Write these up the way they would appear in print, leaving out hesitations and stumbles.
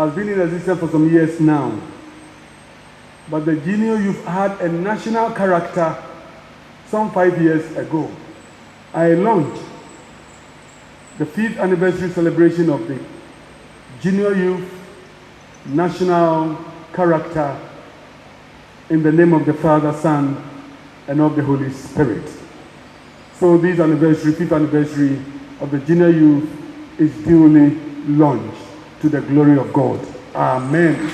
has been in existence for some years now. But the Junior Youth had a national character some 5 years ago. I launched the 5th anniversary celebration of the Junior Youth National Character in the name of the Father, Son, and of the Holy Spirit. So this anniversary, 5th anniversary of the Junior Youth is duly launched to the glory of God. Amen.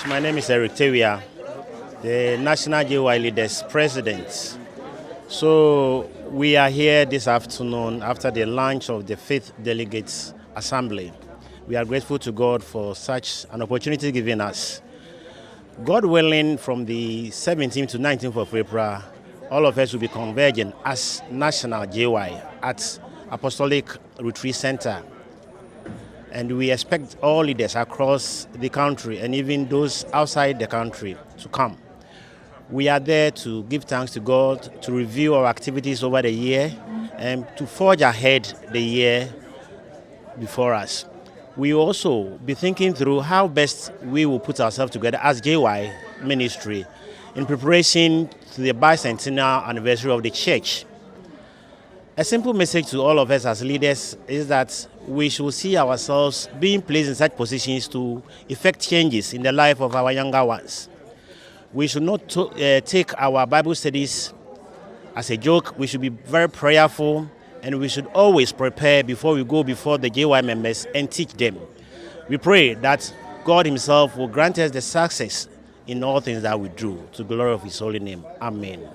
My name is Eric Tewia, the National JY Leaders President. So we are here this afternoon after the launch of the 5th Delegates Assembly. We are grateful to God for such an opportunity given us. God willing, from the 17th to 19th of April, all of us will be converging as National JY at Apostolic Retreat Center. And we expect all leaders across the country and even those outside the country to come. We are there to give thanks to God, to review our activities over the year, and to forge ahead the year before us. We will also be thinking through how best we will put ourselves together as JY Ministry in preparation to the bicentennial anniversary of the church. A simple message to all of us as leaders is that we should see ourselves being placed in such positions to effect changes in the life of our younger ones. We should not take our Bible studies as a joke. We should be very prayerful, and we should always prepare before we go before the JY members and teach them. We pray that God Himself will grant us the success in all things that we do, to the glory of His holy name. Amen.